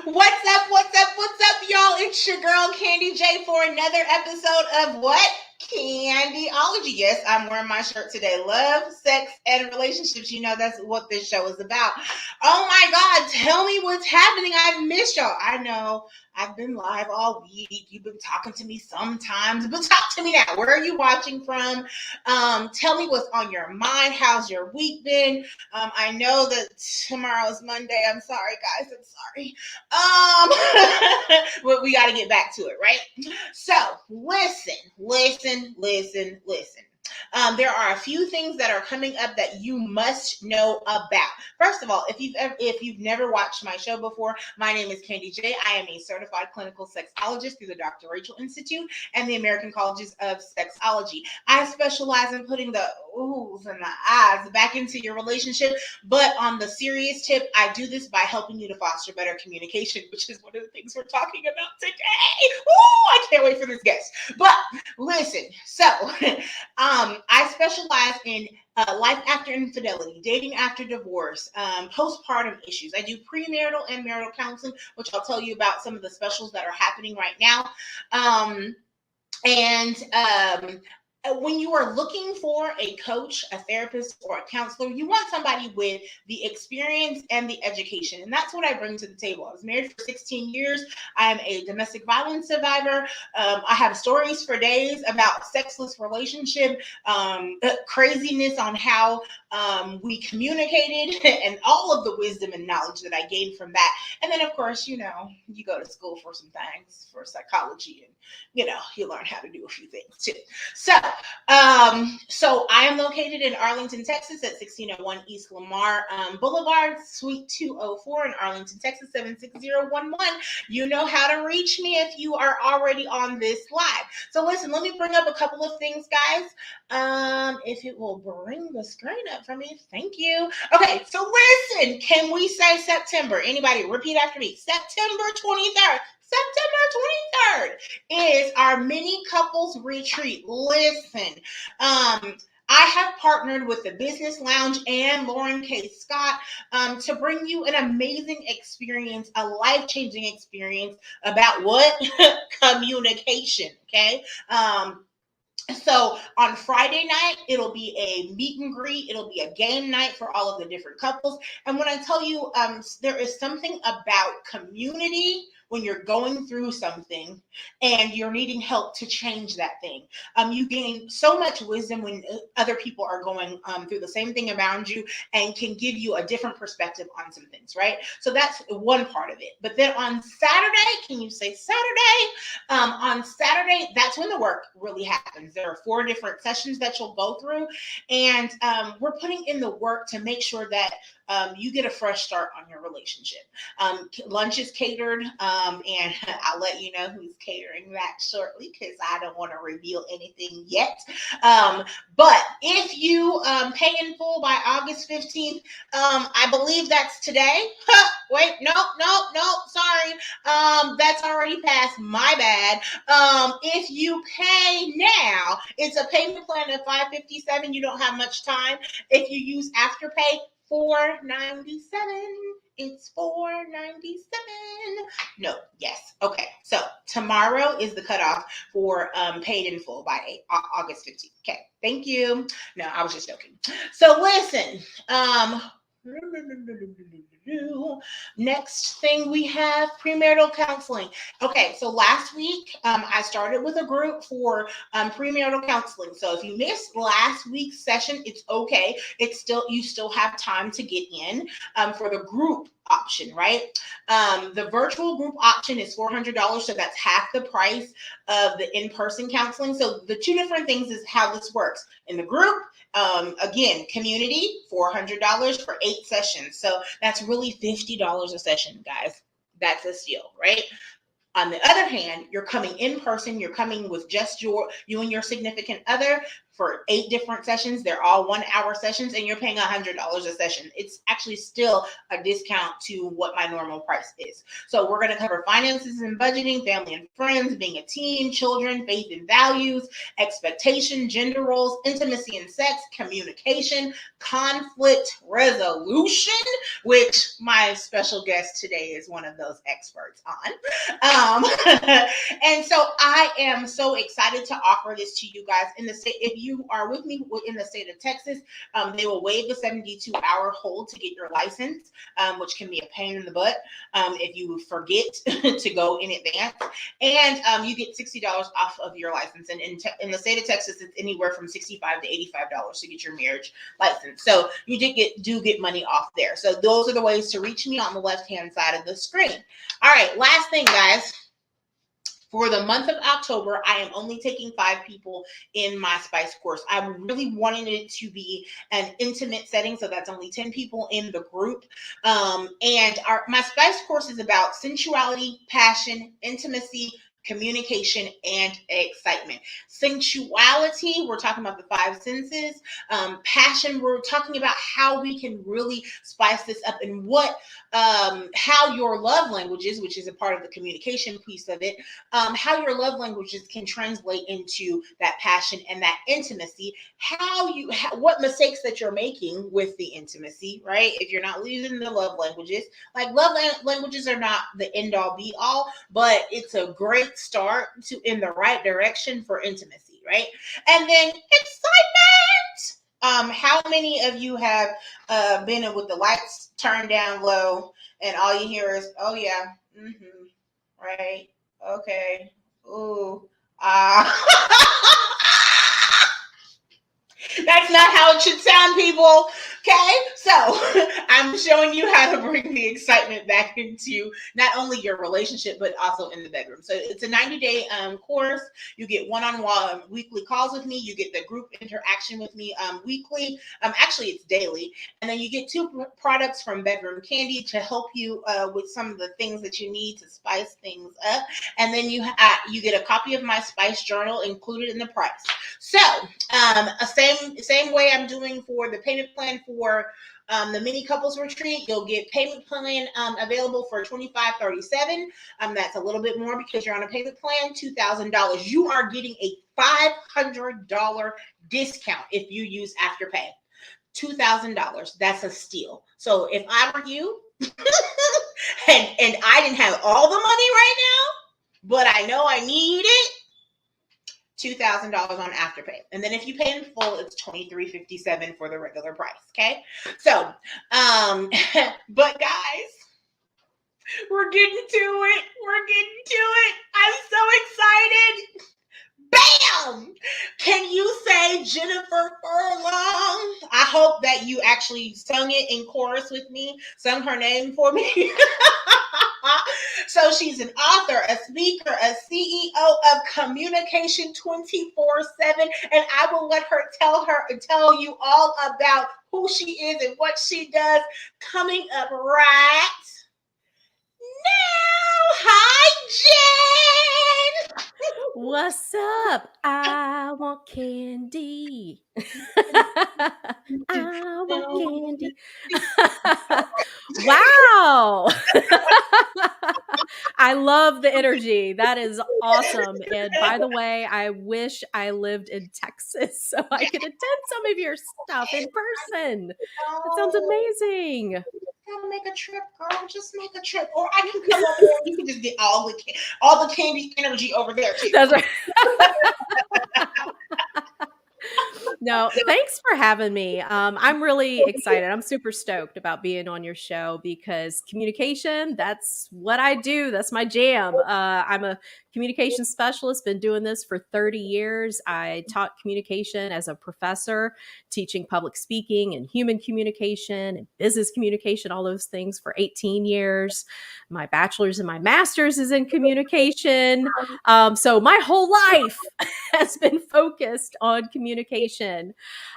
What's up? What's up? What's up, y'all? It's your girl Candy J for another episode of what? Candyology. Yes, I'm wearing my shirt today. Love, sex, and relationships. You know that's what this show is about. Oh my God, tell me what's happening. I've missed y'all. I know I've been live all week. You've been talking to me sometimes, but talk to me now. Where are you watching from? Tell me what's on your mind. How's your week been? I know that tomorrow is Monday. I'm sorry, guys. I'm sorry. But we got to get back to it, right? So listen. There are a few things that are coming up that you must know about. First of all, if you've never watched my show before, my name is Candy J. I am a certified clinical sexologist through the Dr. Rachel Institute and the American Colleges of Sexology. I specialize in putting the oohs and the ahs back into your relationship, but on the serious tip, I do this by helping you to foster better communication, which is one of the things we're talking about today. Ooh, I can't wait for this guest. But listen, so I specialize in life after infidelity, dating after divorce, postpartum issues. I do premarital and marital counseling, which I'll tell you about some of the specials that are happening right now. When you are looking for a coach, a therapist, or a counselor, you want somebody with the experience and the education. And that's what I bring to the table. I was married for 16 years. I'm a domestic violence survivor. I have stories for days about sexless relationship, craziness on how we communicated, and all of the wisdom and knowledge that I gained from that. And then, of course, you go to school for some things, for psychology, and you learn how to do a few things too. So I am located in Arlington, Texas at 1601 East Lamar Boulevard, Suite 204 in Arlington, Texas, 76011. You know how to reach me if you are already on this live. So listen, let me bring up a couple of things, guys. If it will bring the screen up for me, thank you. Okay, so listen, can we say September? Anybody repeat after me? September 23rd. September 23rd is our mini couples retreat. Listen, I have partnered with the Business Lounge and Lauren K. Scott to bring you an amazing experience, a life-changing experience about what? Communication, okay? So on Friday night, it'll be a meet and greet. It'll be a game night for all of the different couples. And when I tell you, there is something about community when you're going through something and you're needing help to change that thing. You gain so much wisdom when other people are going through the same thing around you and can give you a different perspective on some things, right? So that's one part of it. But then on Saturday, can you say Saturday? On Saturday, that's when the work really happens. There are 4 different sessions that you'll go through, and we're putting in the work to make sure that you get a fresh start on your relationship. Lunch is catered, and I'll let you know who's catering that shortly because I don't want to reveal anything yet. But if you pay in full by August 15th, I believe that's today. Wait, no, sorry. That's already passed. My bad. If you pay now, it's a payment plan of $557. You don't have much time. If you use Afterpay, $497. It's $497. No, yes. Okay. So tomorrow is the cutoff for paid in full by August 15th. Okay. Thank you. No, I was just joking. So listen, next thing we have premarital counseling. Okay, so last week I started with a group for premarital counseling. So if you missed last week's session, it's okay. You still have time to get in for the group option, right? The virtual group option is $400, so that's half the price of the in-person counseling. So the 2 different things is how this works. In the group, again, community, $400 for 8 sessions. So that's really $50 a session, guys. That's a steal, right? On the other hand, you're coming in person, you're coming with just you and your significant other for 8 different sessions. They're all 1-hour sessions, and you're paying $100 a session. It's actually still a discount to what my normal price is. So we're going to cover finances and budgeting, family and friends, being a teen, children, faith and values, expectation, gender roles, intimacy and sex, communication, conflict resolution, which my special guest today is one of those experts on. And so I am so excited to offer this to you guys in the state. If you are with me in the state of Texas, they will waive the 72-hour hold to get your license, which can be a pain in the butt if you forget to go in advance. And you get $60 off of your license. And in the state of Texas, it's anywhere from $65 to $85 to get your marriage license. So you do get money off there. So those are the ways to reach me on the left-hand side of the screen. All right, last thing, guys. For the month of October, I am only taking 5 people in my Spice course. I really wanted it to be an intimate setting, so that's only 10 people in the group. And my Spice course is about sensuality, passion, intimacy, communication, and excitement. Sensuality, we're talking about the 5 senses. Passion, we're talking about how we can really spice this up and how your love languages, which is a part of the communication piece of it, how your love languages can translate into that passion and that intimacy, what mistakes that you're making with the intimacy, right? If you're not using the love languages, like love languages are not the end all be all, but it's a great start in the right direction for intimacy, right? And then excitement. How many of you have been with the lights turned down low and all you hear is, oh yeah, right, okay, ooh, That's not how it should sound, people. Okay, so I'm showing you how to bring the excitement back into not only your relationship, but also in the bedroom. So it's a 90-day course. You get one-on-one weekly calls with me. You get the group interaction with me weekly. Actually, it's daily. And then you get 2 products from Bedroom Candy to help you with some of the things that you need to spice things up. And then you get a copy of my Spice Journal included in the price. So same way I'm doing for the payment plan for the mini couples retreat. You'll get payment plan available for $25.37. That's a little bit more because you're on a payment plan. $2,000. You are getting a $500 discount if you use Afterpay. $2,000. That's a steal. So if I were you, and I didn't have all the money right now, but I know I need it, $2,000 on Afterpay. And then if you pay in full, it's $23.57 for the regular price. Okay. So, but guys, we're getting to it. I'm so excited. Bam! Can you say Jennifer Furlong? I hope that you actually sung it in chorus with me, sung her name for me. So she's an author, a speaker, a CEO of Communication-24/7, and I will let her tell you all about who she is and what she does coming up right now. Hi, Jen. What's up? I want candy. I want candy. Wow. I love the energy. That is awesome. And by the way, I wish I lived in Texas so I could attend some of your stuff in person. That sounds amazing. Gotta make a trip, girl. Just make a trip, or I can come over there and you can just get all the candy energy over there too. That's right. No, thanks for having me. I'm really excited. I'm super stoked about being on your show because communication, that's what I do. That's my jam. I'm a communication specialist, been doing this for 30 years. I taught communication as a professor, teaching public speaking and human communication and business communication, all those things for 18 years. My bachelor's and my master's is in communication. So my whole life has been focused on communication.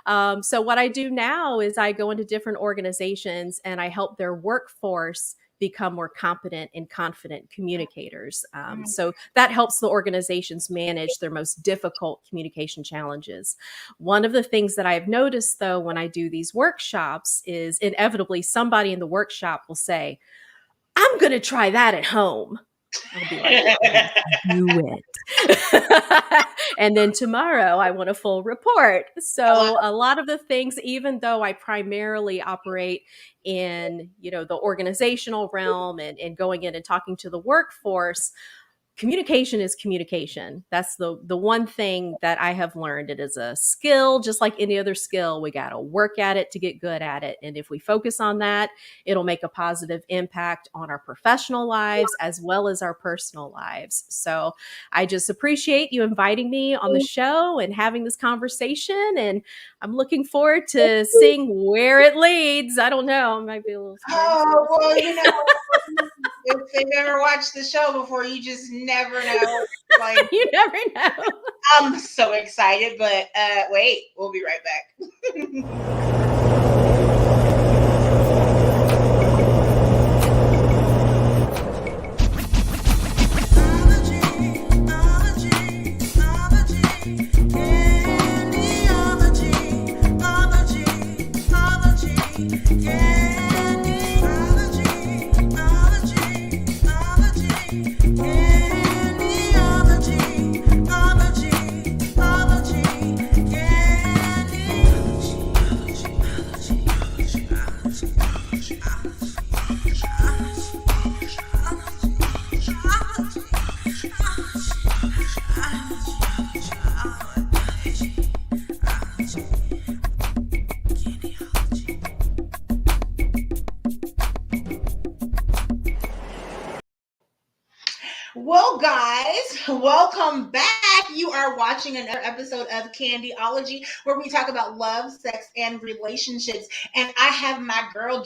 So what I do now is I go into different organizations and I help their workforce become more competent and confident communicators. So that helps the organizations manage their most difficult communication challenges. One of the things that I've noticed, though, when I do these workshops is inevitably somebody in the workshop will say, I'm going to try that at home. I'll be like, do it. And then tomorrow I want a full report. So a lot of the things, even though I primarily operate in, the organizational realm and going in and talking to the workforce, communication is communication. That's the one thing that I have learned. It is a skill, just like any other skill. We got to work at it to get good at it. And if we focus on that, it'll make a positive impact on our professional lives as well as our personal lives. So I just appreciate you inviting me on the show and having this conversation. And I'm looking forward to seeing where it leads. I don't know. I might be a little scared. Oh, well, if they've ever watched the show before, you just never know. Like, you never know. I'm so excited, but wait, we'll be right back. Well, guys, welcome back. You are watching another episode of Candyology, where we talk about love, sex, and relationships. And I have my girl,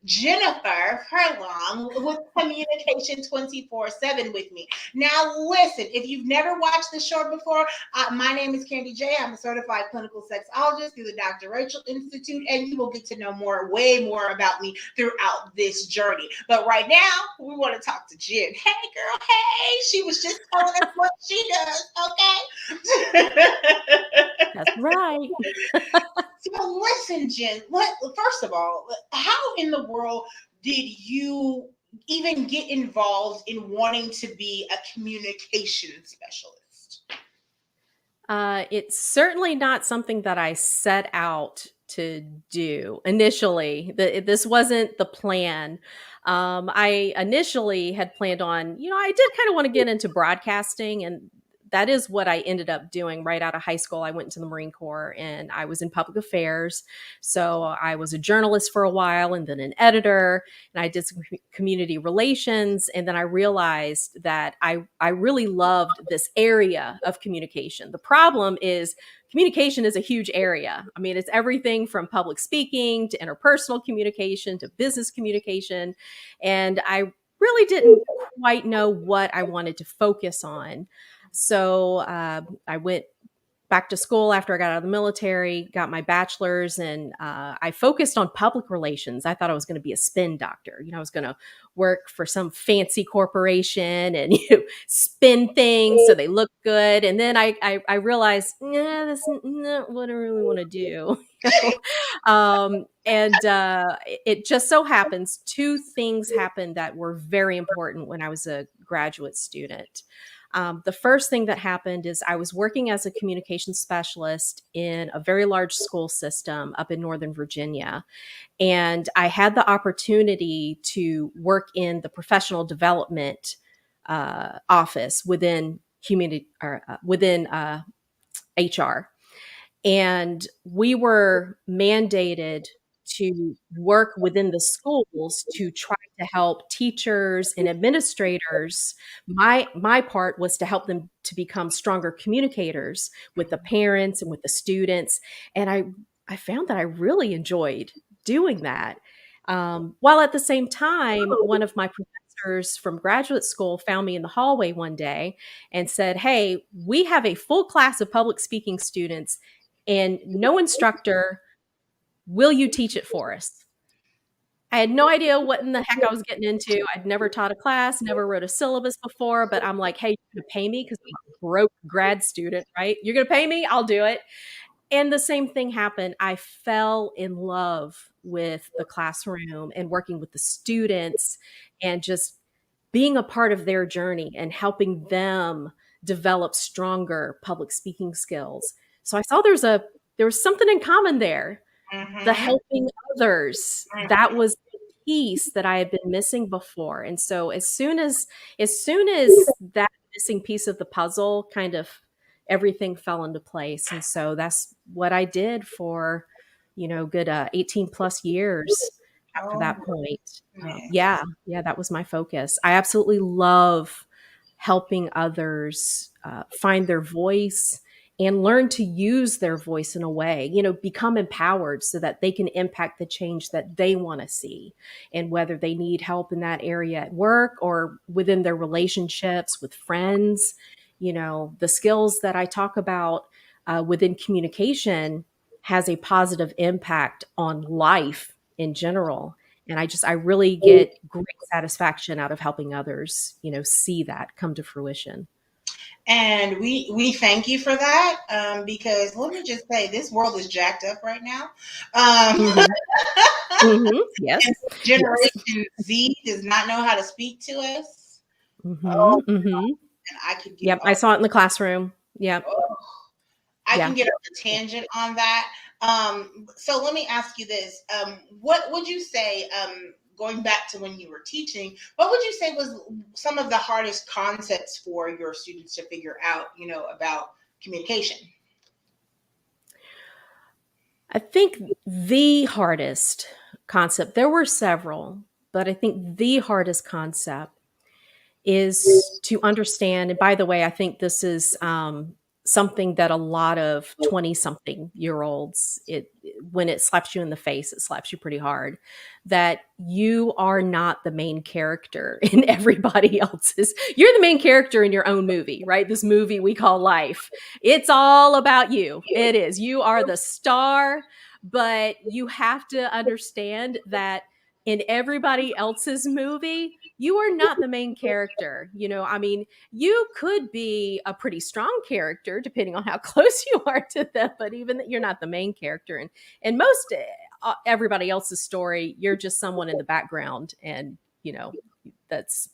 Jennifer Furlong with Communication247 with me. Now, listen, if you've never watched the show before, my name is Candy J. I'm a certified clinical sexologist through the Dr. Rachel Institute, and you will get to know way more about me throughout this journey. But right now, we want to talk to Jen. Hey, girl, hey. She was just telling us what she does, okay? That's right. So listen, Jen, first of all, how in the world did you even get involved in wanting to be a communication specialist? It's certainly not something that I set out to do initially. This wasn't the plan. I initially had planned on, I did kind of want to get into broadcasting, and that is what I ended up doing right out of high school. I went into the Marine Corps and I was in public affairs. So I was a journalist for a while and then an editor, and I did some community relations. And then I realized that I really loved this area of communication. The problem is communication is a huge area. I mean, it's everything from public speaking to interpersonal communication to business communication. And I really didn't quite know what I wanted to focus on. So I went back to school after I got out of the military, got my bachelor's, and I focused on public relations. I thought I was going to be a spin doctor. I was going to work for some fancy corporation and spin things so they look good. And then I realized, that's not what I really want to do. It just so happens, two things happened that were very important when I was a graduate student. The first thing that happened is I was working as a communication specialist in a very large school system up in Northern Virginia. And I had the opportunity to work in the professional development office within HR. And we were mandated to work within the schools to try to help teachers and administrators. My part was to help them to become stronger communicators with the parents and with the students. And I found that I really enjoyed doing that. While at the same time, one of my professors from graduate school found me in the hallway one day and said, "Hey, we have a full class of public speaking students and no instructor. Will you teach it for us?" I had no idea what in the heck I was getting into. I'd never taught a class, never wrote a syllabus before, but I'm like, hey, you're going to pay me because I'm a broke grad student, right? You're going to pay me? I'll do it. And the same thing happened. I fell in love with the classroom and working with the students and just being a part of their journey and helping them develop stronger public speaking skills. So I saw there was something in common there. The Mm-hmm. helping others, that was the piece that I had been missing before. And so as soon as that missing piece of the puzzle kind of everything fell into place. And so that's what I did for, good 18 plus years after Oh, that point. man. Yeah, that was my focus. I absolutely love helping others find their voice and learn to use their voice in a way, become empowered so that they can impact the change that they want to see. And whether they need help in that area at work or within their relationships with friends, the skills that I talk about within communication has a positive impact on life in general. And I really get great satisfaction out of helping others, see that come to fruition. And we thank you for that, because let me just say, this world is jacked up right now. Um, Hmm. Hmm. Yes. and Yes. Generation Z does not know how to speak to us. Hmm. Oh, Hmm. and I could get Yep. I saw it in the classroom. Yep. oh, I Yeah. can get on a tangent on that. So let me ask you this: what would you say, going back to when you were teaching? What would you say was some of the hardest concepts for your students to figure out? About communication. I think the hardest concept, there were several, but I think the hardest concept is to understand. And by the way, I think this is something that a lot of 20 something year olds, when it slaps you in the face, it slaps you pretty hard, that you are not the main character in everybody else's. You're the main character in your own movie, right? This movie we call life. It's all about you. It is. You are the star, but you have to understand that in everybody else's movie, you are not the main character. I mean, you could be a pretty strong character depending on how close you are to them, but even that you're not the main character. And most everybody else's story, you're just someone in the background, and that's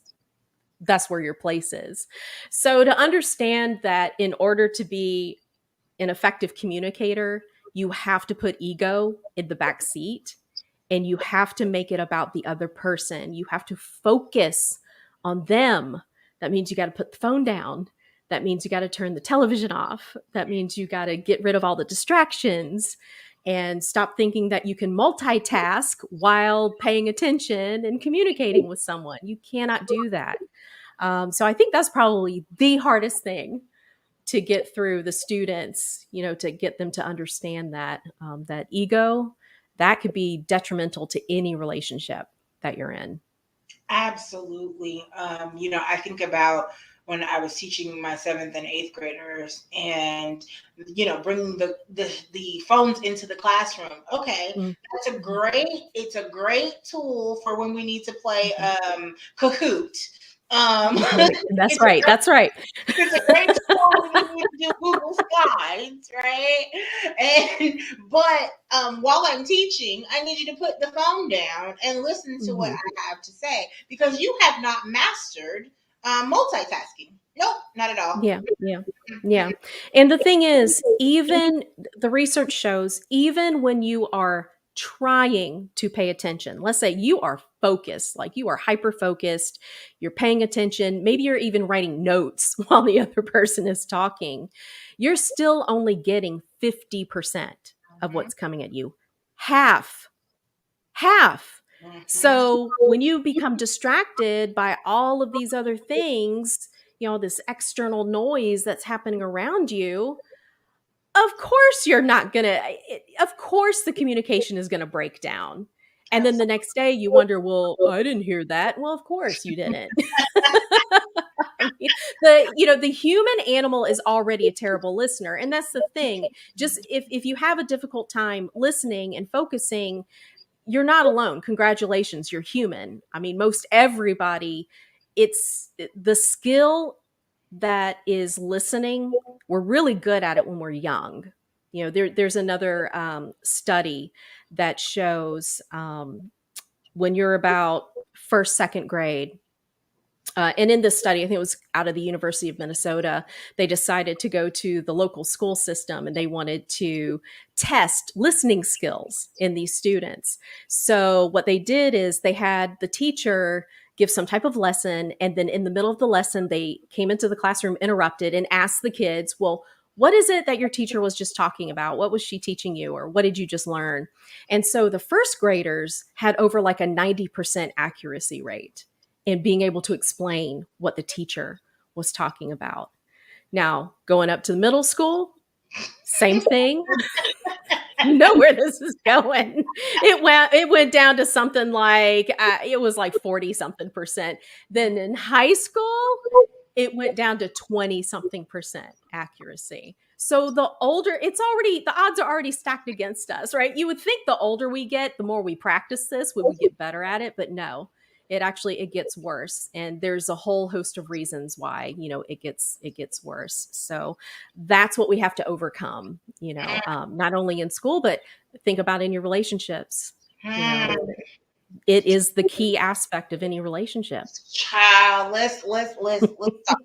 that's where your place is. So to understand that in order to be an effective communicator, you have to put ego in the back seat and you have to make it about the other person. You have to focus on them. That means you got to put the phone down. That means you got to turn the television off. That means you got to get rid of all the distractions and stop thinking that you can multitask while paying attention and communicating with someone. You cannot do that. So I think that's probably the hardest thing to get through the students, to get them to understand that that ego, that could be detrimental to any relationship that you're in. Absolutely. I think about when I was teaching my seventh and eighth graders, and bringing the phones into the classroom. Okay, Mhm. it's a great tool for when we need to play Mhm. Kahoot. Um, That's it's a right. That's right. It's a great tool when you need to do Google Slides, right? And but while I'm teaching, I need you to put the phone down and listen to what Mhm. I have to say, because you have not mastered multitasking. Nope, not at all. Yeah, yeah, yeah. And the thing is, even the research shows, even when you are trying to pay attention, let's say you are focused, like you are hyper focused, you're paying attention, maybe you're even writing notes while the other person is talking, you're still only getting 50% of Mhm, what's coming at you. Half half. mhm. So when you become distracted by all of these other things, this external noise that's happening around you, of course you're not going to, of course the communication is going to break down. And then the Absolutely. next day you wonder, well, I didn't hear that. Well, of course you didn't. I mean, the human animal is already a terrible listener. And that's the thing. Just if you have a difficult time listening and focusing, you're not alone. Congratulations, you're human. I mean, most everybody, it's the skill that is listening. We're really good at it when we're young. There's another study that shows when you're about first, second grade. And in this study, I think it was out of the University of Minnesota, they decided to go to the local school system and they wanted to test listening skills in these students. So what they did is they had the teacher give some type of lesson. And then in the middle of the lesson, they came into the classroom, interrupted, and asked the kids, well, what is it that your teacher was just talking about? What was she teaching you? Or what did you just learn? And so the first graders had over like a 90% accuracy rate in being able to explain what the teacher was talking about. Now, going up to the middle school, same thing. You know where this is going. It went down to something like, it was like 40 something percent. Then in high school, it went down to 20 something percent accuracy. So the older, the odds are already stacked against us, right? You would think the older we get, the more we practice this, we would get better at it, but no. It gets worse, and there's a whole host of reasons why it gets worse. So that's what we have to overcome. Not only in school, but think about in your relationships. It is the key aspect of any relationship. Child, let's talk about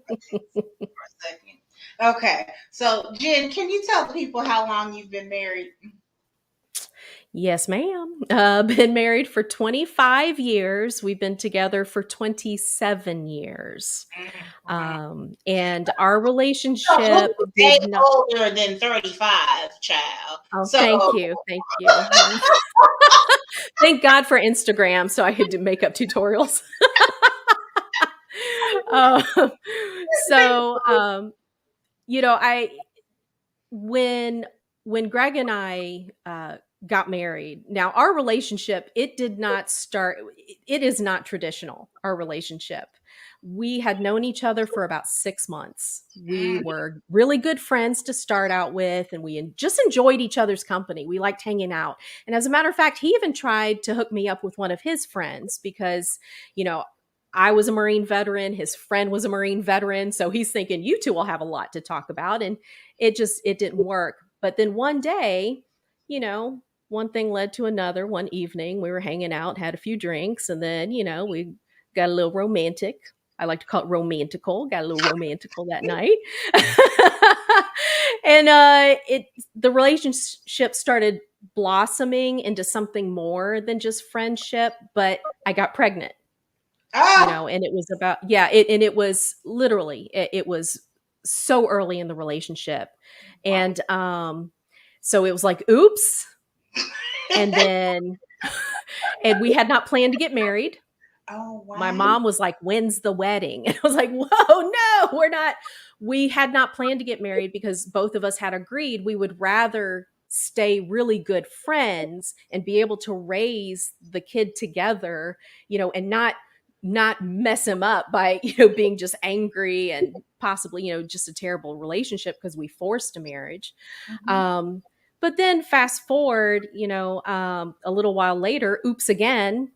this for a second. Okay, so Jen, can you tell people how long you've been married? Yes, ma'am. Been married for 25 years. We've been together for 27 years. And our relationship did not older than 35, child. Oh, so. Thank you. Thank God for Instagram, so I could do makeup tutorials. When Greg and I got married, now our relationship, it is not traditional, our relationship. We had known each other for about 6 months. We were really good friends to start out with, and we just enjoyed each other's company. We liked hanging out. And as a matter of fact, he even tried to hook me up with one of his friends because, I was a Marine veteran. His friend was a Marine veteran. So he's thinking, you two will have a lot to talk about. And it didn't work. But then one day, one thing led to another. One evening we were hanging out, had a few drinks, and then, we got a little romantic. I like to call it romantical. Got a little romantical that night. And the relationship started blossoming into something more than just friendship, but I got pregnant. And it was about, it was literally, it was so early in the relationship. And so it was like, oops. And then, and we had not planned to get married. Oh, wow. My mom was like, when's the wedding? And I was like, whoa, no, we had not planned to get married because both of us had agreed we would rather stay really good friends and be able to raise the kid together, and not mess him up by, being just angry and possibly, just a terrible relationship because we forced a marriage. Mm-hmm. But then fast forward, a little while later, oops again.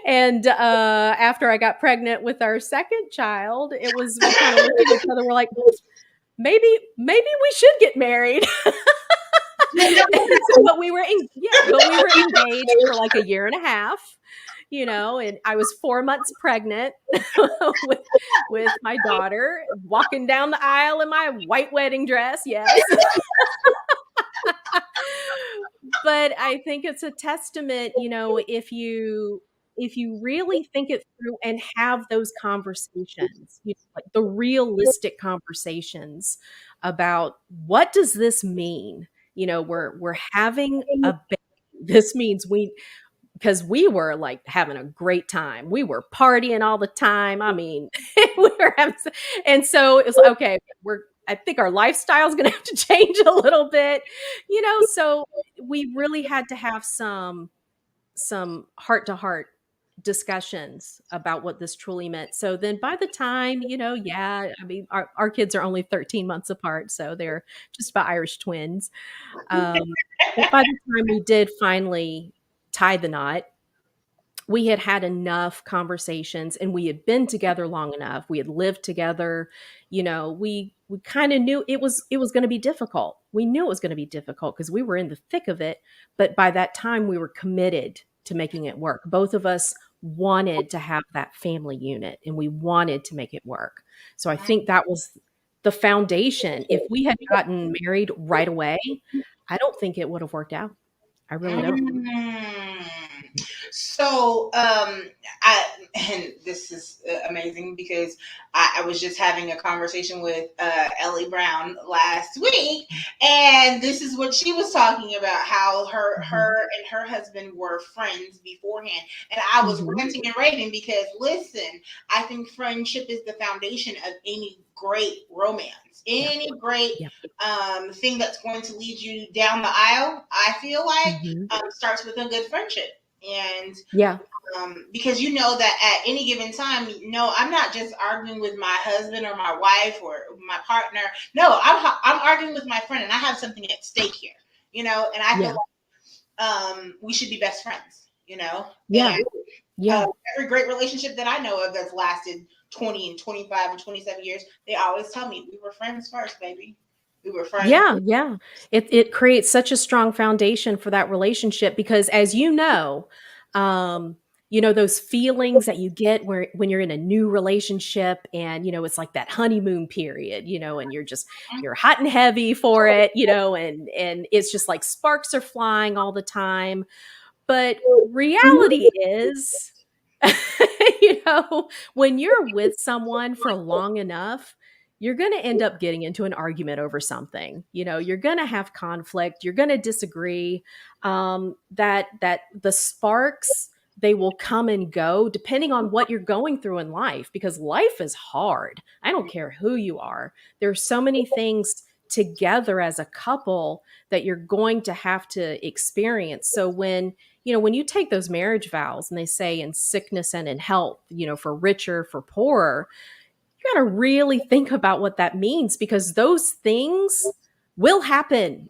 And after I got pregnant with our second child, we kind of looked at each other. We're like, maybe we should get married. But we were engaged for like a year and a half. And I was 4 months pregnant with my daughter, walking down the aisle in my white wedding dress. Yes. But I think it's a testament, if you really think it through and have those conversations, like the realistic conversations about what does this mean? We're having a baby. This means because we were like having a great time. We were partying all the time. I mean, and so it was like, okay, I think our lifestyle is going to have to change a little bit, so we really had to have some heart to heart discussions about what this truly meant. So then by the time, our kids are only 13 months apart, so they're just about Irish twins. But by the time we did finally tie the knot, we had had enough conversations and we had been together long enough. We had lived together. We kind of knew it was going to be difficult. We knew it was going to be difficult because we were in the thick of it. But by that time, we were committed to making it work. Both of us wanted to have that family unit and we wanted to make it work. So I think that was the foundation. If we had gotten married right away, I don't think it would have worked out. I really don't. So, and this is amazing because I was just having a conversation with Ellie Brown last week, and this is what she was talking about: how her and her husband were friends beforehand. And I was ranting and raving because, listen, I think friendship is the foundation of any great romance. Any great thing that's going to lead you down the aisle, I feel like, starts with a good friendship. And because you know that at any given time, no, I'm not just arguing with my husband or my wife or my partner. No, I'm arguing with my friend, and I have something at stake here. And I feel like we should be best friends. Every great relationship that I know of that's lasted 20 and 25 and 27 years, they always tell me we were friends first, baby. We were friends. Yeah. It creates such a strong foundation for that relationship because, as those feelings that you get when you're in a new relationship and, it's like that honeymoon period, and you're hot and heavy for it, and it's just like sparks are flying all the time. But reality is, when you're with someone for long enough, you're going to end up getting into an argument over something. You're going to have conflict. You're going to disagree. That the sparks, they will come and go depending on what you're going through in life, because life is hard. I don't care who you are. There are so many things together as a couple that you're going to have to experience. So when you take those marriage vows and they say in sickness and in health, for richer, for poorer, you got to really think about what that means, because those things will happen.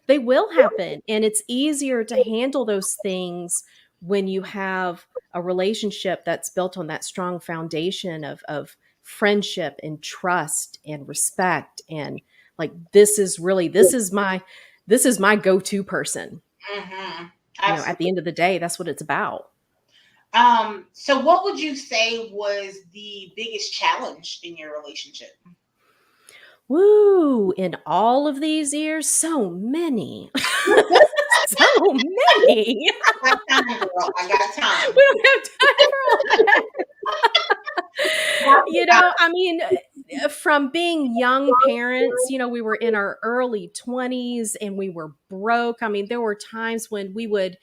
They will happen. And it's easier to handle those things when you have a relationship that's built on that strong foundation of friendship and trust and respect. And like, this is my go-to person. At the end of the day, that's what it's about. So what would you say was the biggest challenge in your relationship? Woo, in all of these years, so many. So many. I got time, girl. I got time. We don't have time for all that. I mean, from being young parents, we were in our early 20s and we were broke. I mean, there were times when we would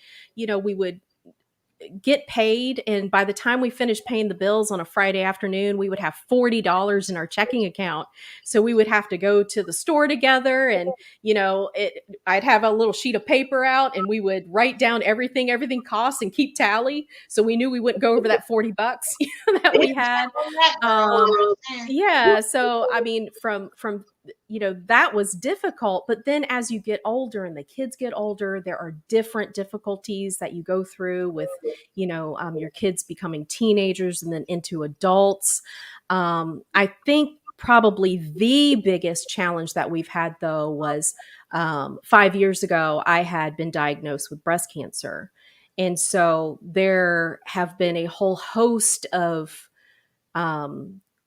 get paid, and by the time we finished paying the bills on a Friday afternoon, we would have $40 in our checking account. So we would have to go to the store together, and I'd have a little sheet of paper out and we would write down everything costs and keep tally, so we knew we wouldn't go over that $40 that we had. So I mean, from that was difficult. But then as you get older and the kids get older, there are different difficulties that you go through with, your kids becoming teenagers and then into adults. I think probably the biggest challenge that we've had, though, was 5 years ago, I had been diagnosed with breast cancer. And so there have been a whole host of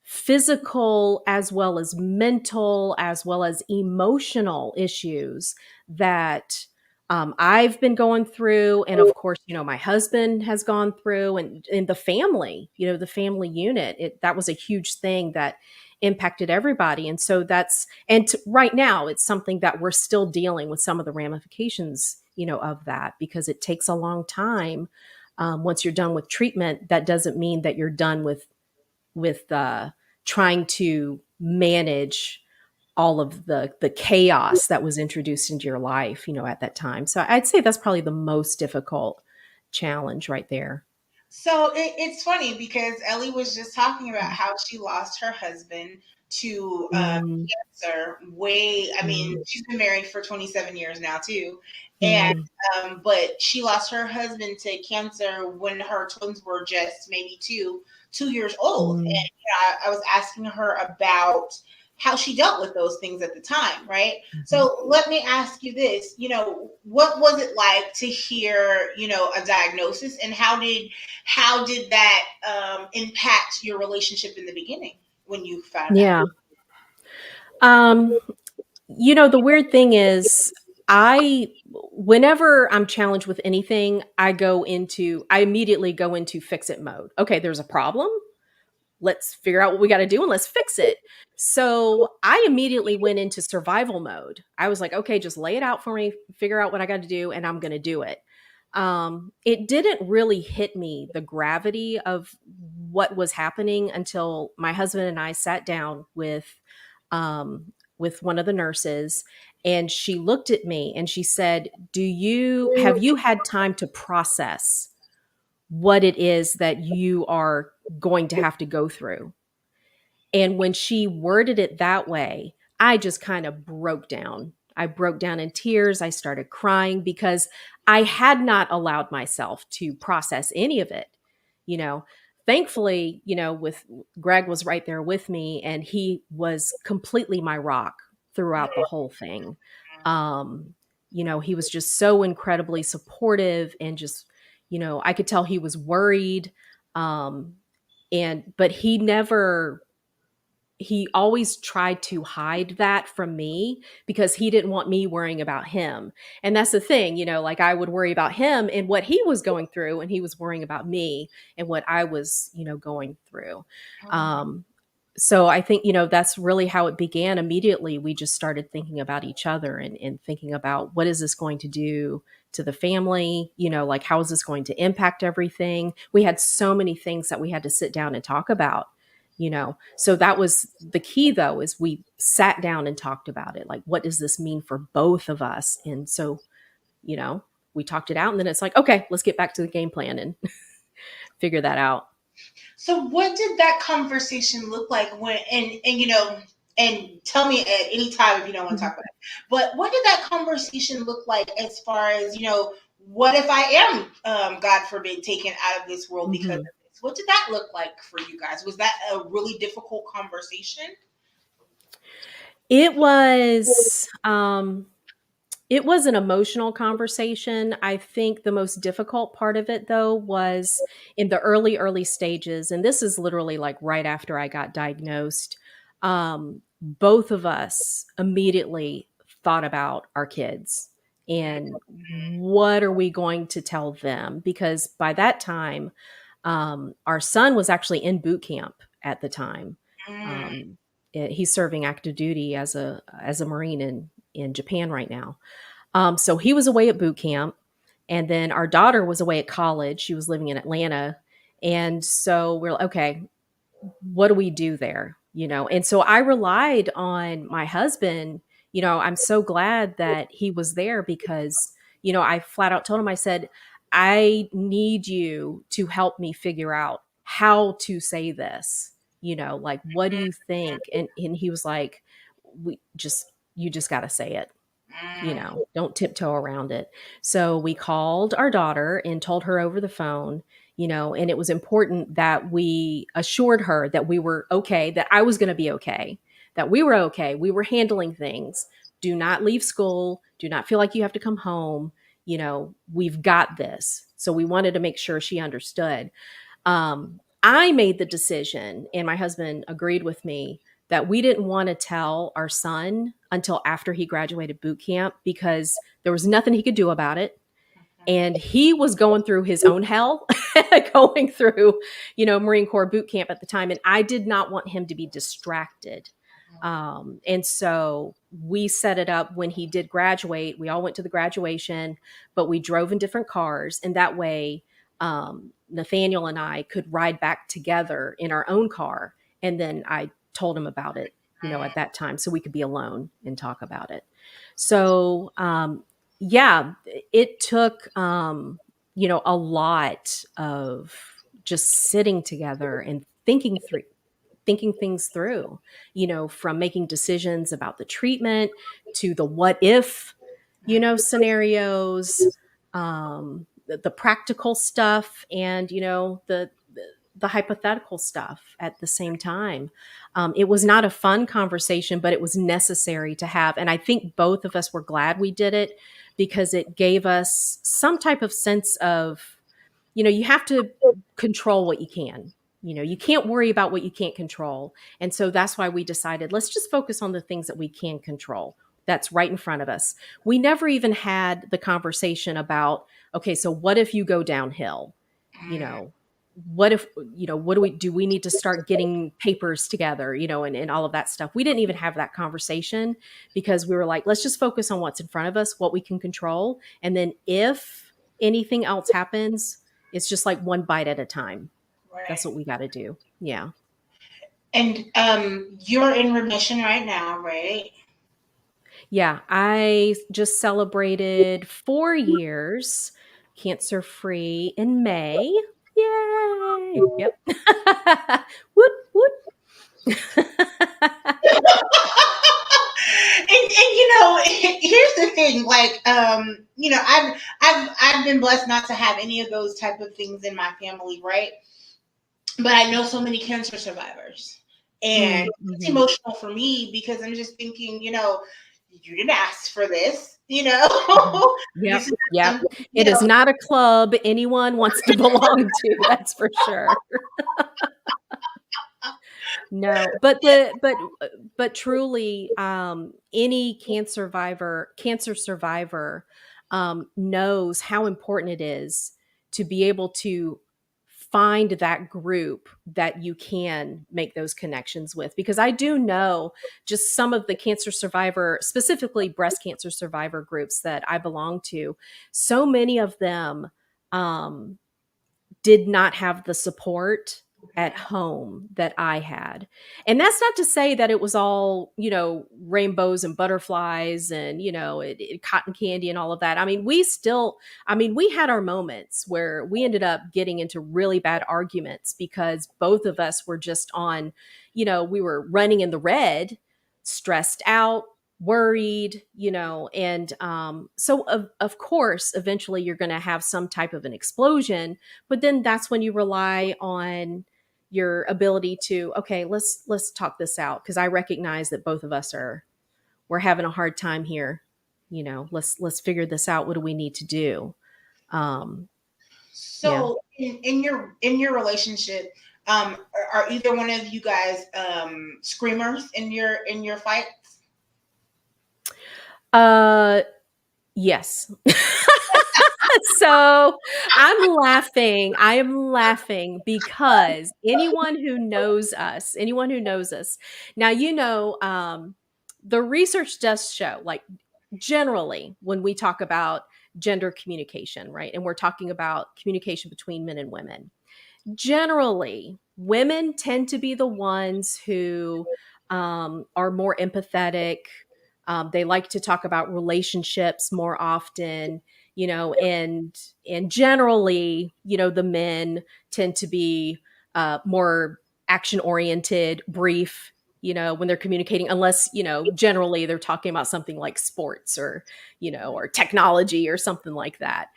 physical as well as mental as well as emotional issues that I've been going through. And of course, my husband has gone through, and the family, the family unit, that was a huge thing that impacted everybody. And so right now it's something that we're still dealing with, some of the ramifications, of that, because it takes a long time. Once you're done with treatment, that doesn't mean that you're done with trying to manage all of the chaos that was introduced into your life, at that time. So I'd say that's probably the most difficult challenge right there. So it's funny because Ellie was just talking about how she lost her husband to Mm, cancer. I mean, mm, she's been married for 27 years now too, and mm, but she lost her husband to cancer when her twins were just maybe 2 years old. And mm, I was asking her about how she dealt with those things at the time, right? mhm. So let me ask you this, what was it like to hear, a diagnosis, and how did that impact your relationship in the beginning when you found out? Yeah. Um, the weird thing is whenever I'm challenged with anything, I immediately go into fix it mode. Okay, there's a problem. Let's figure out what we got to do and let's fix it. So I immediately went into survival mode. I was like, okay, just lay it out for me, figure out what I got to do, and I'm going to do it. It didn't really hit me the gravity of what was happening until my husband and I sat down with one of the nurses, and she looked at me and she said, have you had time to process what it is that you are going to have to go through? And when she worded it that way, I just kind of broke down. I broke down in tears. I started crying because I had not allowed myself to process any of it. You know, thankfully, with Greg was right there with me and he was completely my rock throughout the whole thing. Um, he was just so incredibly supportive and just, I could tell he was worried. But he always tried to hide that from me because he didn't want me worrying about him. And that's the thing, like I would worry about him and what he was going through, and he was worrying about me and what I was, going through. Um, so I think, that's really how it began. Immediately, we just started thinking about each other and thinking about what is this going to do to the family? Like how is this going to impact everything? We had so many things that we had to sit down and talk about. So that was the key, though, is we sat down and talked about it. Like, what does this mean for both of us? And so, you know, we talked it out, and then it's like, okay, let's get back to the game plan and figure that out. So what did that conversation look like and tell me at any time if you don't want to talk Mhm. about it. But what did that conversation look like as far as, what if I am, God forbid, taken out of this world because of Mhm. this? What did that look like for you guys? Was that a really difficult conversation? It was it was an emotional conversation. I think the most difficult part of it, though, was in the early stages, and this is literally like right after I got diagnosed. Both of us immediately thought about our kids and what are we going to tell them? Because by that time, our son was actually in boot camp at the time. Mm, Um, he's serving active duty as a Marine in Japan right now. So he was away at boot camp, and then our daughter was away at college. She was living in Atlanta, and so we're like, okay, what do we do there? And so I relied on my husband. I'm so glad that he was there because, I flat out told him, I said, I need you to help me figure out how to say this. Like, what do you think? And he was like, you just got to say it. mm, Don't tiptoe around it. So we called our daughter and told her over the phone, and it was important that we assured her that we were okay, that I was going to be okay, that we were okay. We were handling things. Do not leave school. Do not feel like you have to come home. We've got this. So we wanted to make sure she understood. I made the decision, and my husband agreed with me, that we didn't want to tell our son until after he graduated boot camp because there was nothing he could do about it. And he was going through his own hell, going through, Marine Corps boot camp at the time. And I did not want him to be distracted. And so we set it up when he did graduate. We all went to the graduation, but we drove in different cars. And that way, Nathaniel and I could ride back together in our own car. And then I told him about it, at that time, so we could be alone and talk about it. So, yeah, it took, a lot of just sitting together and thinking things through, from making decisions about the treatment to the what if, scenarios, the practical stuff, and, the hypothetical stuff at the same time. It was not a fun conversation, but it was necessary to have. And I think both of us were glad we did it because it gave us some type of sense of, you have to control what you can. You can't worry about what you can't control. And so that's why we decided, let's just focus on the things that we can control. That's right in front of us. We never even had the conversation about, okay, so what if you go downhill? What if, what do we need to start getting papers together, and all of that stuff. We didn't even have that conversation because we were like, let's just focus on what's in front of us, what we can control. And then if anything else happens, it's just like one bite at a time. Right. That's what we got to do. Yeah. And you're in remission right now, right? Yeah. I just celebrated 4 years cancer-free in May. Yay. Yep. Whoop, whoop. And here's the thing, like, I've been blessed not to have any of those type of things in my family, right? But I know so many cancer survivors, and it's emotional for me because I'm just thinking, you didn't ask for this, Yep. Yep. It is not a club anyone wants to belong to. That's for sure. No, but truly, any cancer survivor knows how important it is to be able to find that group that you can make those connections with. Because I do know just some of the cancer survivor, specifically breast cancer survivor groups that I belong to, so many of them did not have the support at home that I had. And that's not to say that it was all, rainbows and butterflies and, cotton candy and all of that. I mean, we had our moments where we ended up getting into really bad arguments because both of us were just on, we were running in the red, stressed out, worried, and so of course, eventually you're going to have some type of an explosion, but then that's when you rely on your ability to, okay, let's talk this out because I recognize that both of us we're having a hard time here. Let's figure this out. What do we need to do? So in your relationship, are either one of you guys screamers in your fights? Yes. So I am laughing because anyone who knows us, now, the research does show, like, generally when we talk about gender communication, right? And we're talking about communication between men and women. Generally, women tend to be the ones who are more empathetic. They like to talk about relationships more often, and generally, the men tend to be more action oriented, brief, when they're communicating, unless, generally they're talking about something like sports or, or technology or something like that.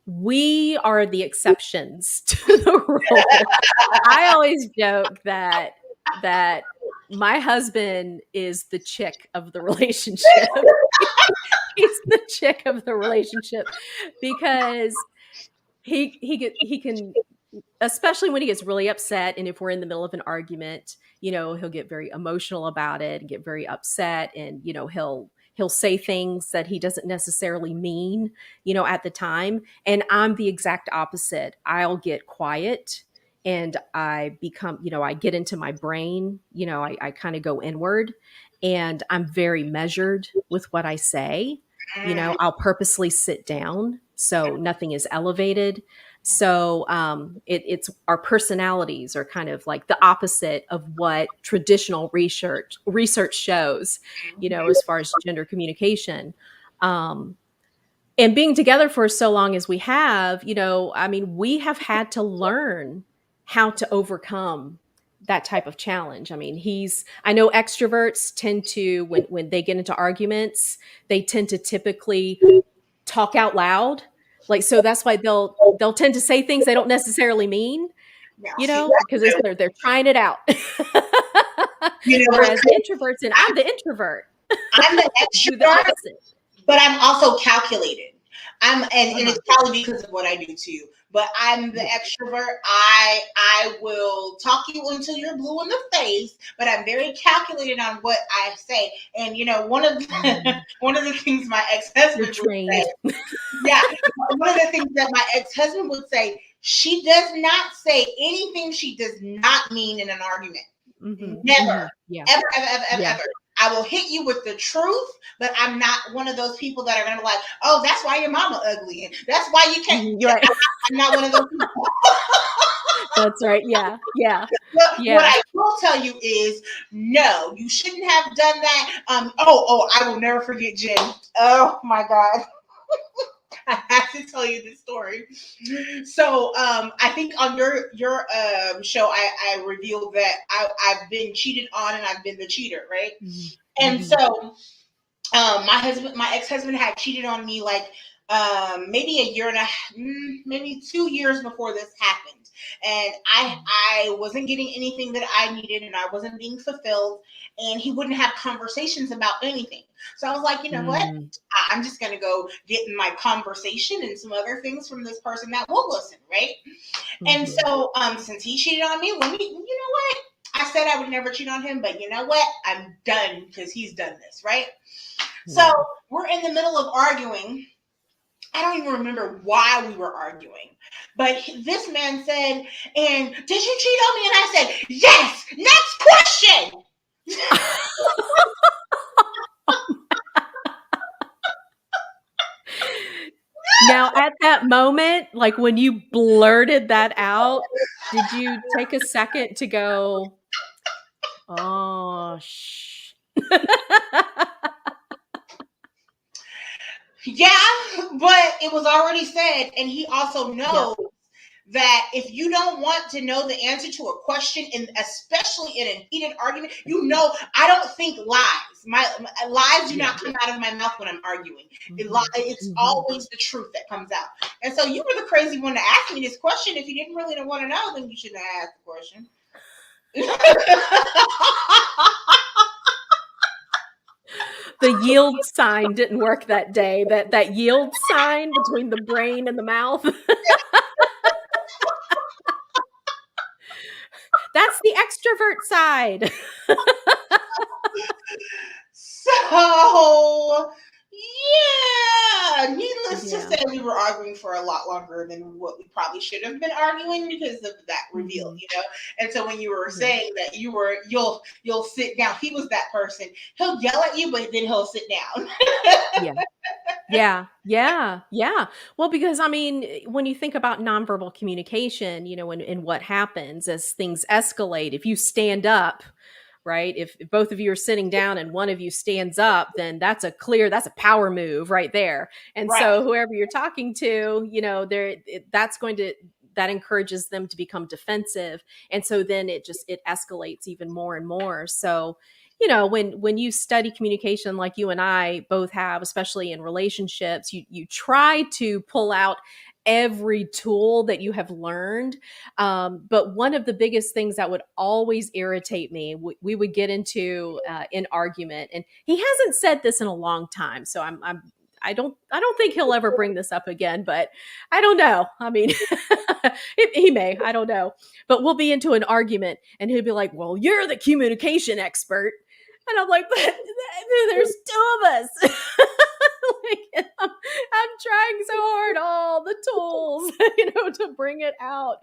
We are the exceptions to the rule. I always joke that my husband is the chick of the relationship. He's the chick of the relationship because he can, especially when he gets really upset, and if we're in the middle of an argument, he'll get very emotional about it and get very upset, and he'll say things that he doesn't necessarily mean, at the time. And I'm the exact opposite. I'll get quiet and I become, I get into my brain, I kind of go inward, and I'm very measured with what I say. I'll purposely sit down so nothing is elevated. So it's our personalities are kind of like the opposite of what traditional research shows, as far as gender communication. And being together for so long as we have, I mean, we have had to learn how to overcome that type of challenge. I mean, I know extroverts tend to, when they get into arguments, they tend to typically talk out loud. Like, so that's why they'll tend to say things they don't necessarily mean, Now, see, because they're trying it out. what's Whereas crazy? introverts, and I'm the introvert, I'm the do the extrovert, opposite. but I'm also calculated. And Uh-huh. it's probably because of what I do too. But I'm the Yeah. extrovert. I will talk you until you're blue in the face, but I'm very calculated on what I say. And one of one of the things my You're ex-husband would trained. say, yeah, one of the things that my ex-husband would say, she does not say anything she does not mean in an argument. Mm-hmm. Never, Mm-hmm. Yeah. ever, ever, ever, ever, Yeah. ever. I will hit you with the truth, but I'm not one of those people that are going to be like, oh, that's why your mama ugly. And that's why you can't. You're right. I'm not one of those people. That's right. Yeah. Yeah. But what Yeah. I will tell you is, no, you shouldn't have done that. I will never forget Jen. Oh my God. I have to tell you this story. So I think on your show, I revealed that I've been cheated on and I've been the cheater, right? Mm-hmm. And Mm-hmm. so my ex-husband had cheated on me like maybe a year and maybe 2 years before this happened. And I wasn't getting anything that I needed and I wasn't being fulfilled, and he wouldn't have conversations about anything. So I was like, you know what? I'm just going to go get in my conversation and some other things from this person that will listen, right? And so since he cheated on me, you know what? I said I would never cheat on him, but you know what? I'm done because he's done this, right? So we're in the middle of arguing. I don't even remember why we were arguing, but this man said, and did you cheat on me? And I said, yes, next question. Now, at that moment, like when you blurted that out, did you take a second to go, oh, Yeah, but it was already said, and he also knows that if you don't want to know the answer to a question, and especially in a heated argument, I don't think lies. My lies do not come out of my mouth when I'm arguing. It's always the truth that comes out. And so you were the crazy one to ask me this question. If you didn't really want to know, then you shouldn't have asked the question. The yield sign didn't work that day. That yield sign between the brain and the mouth. That's the extrovert side. So, yeah, needless to say, we were arguing for a lot longer than what we probably should have been arguing because of that reveal, And so when you were saying that you'll sit down, he was that person. He'll yell at you, but then he'll sit down. Yeah. Well, because I mean, when you think about nonverbal communication, and what happens as things escalate, if you stand up, right? If both of you are sitting down and one of you stands up, then that's a power move right there. And so whoever you're talking to, that encourages them to become defensive. And so then it escalates even more and more. So, when you study communication like you and I both have, especially in relationships, you try to pull out every tool that you have learned. But one of the biggest things that would always irritate me, we would get into an argument, and he hasn't said this in a long time, so I don't think he'll ever bring this up again, but I don't know. I mean, he may, I don't know, but we'll be into an argument and he'll be like, well, you're the communication expert. And I'm like, but there's two of us. I'm trying so hard, all the tools, to bring it out.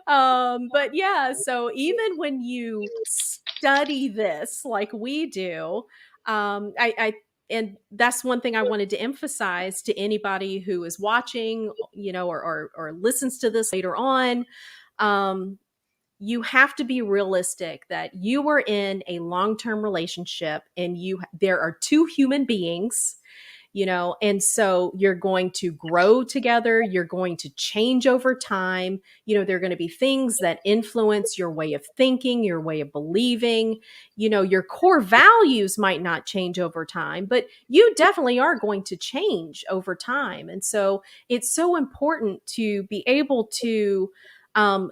But yeah, so even when you study this like we do, and that's one thing I wanted to emphasize to anybody who is watching, or listens to this later on. You have to be realistic that you are in a long-term relationship and there are two human beings. and so you're going to grow together. You're going to change over time. There are going to be things that influence your way of thinking, your way of believing. Your core values might not change over time, but you definitely are going to change over time. And so it's so important to be able to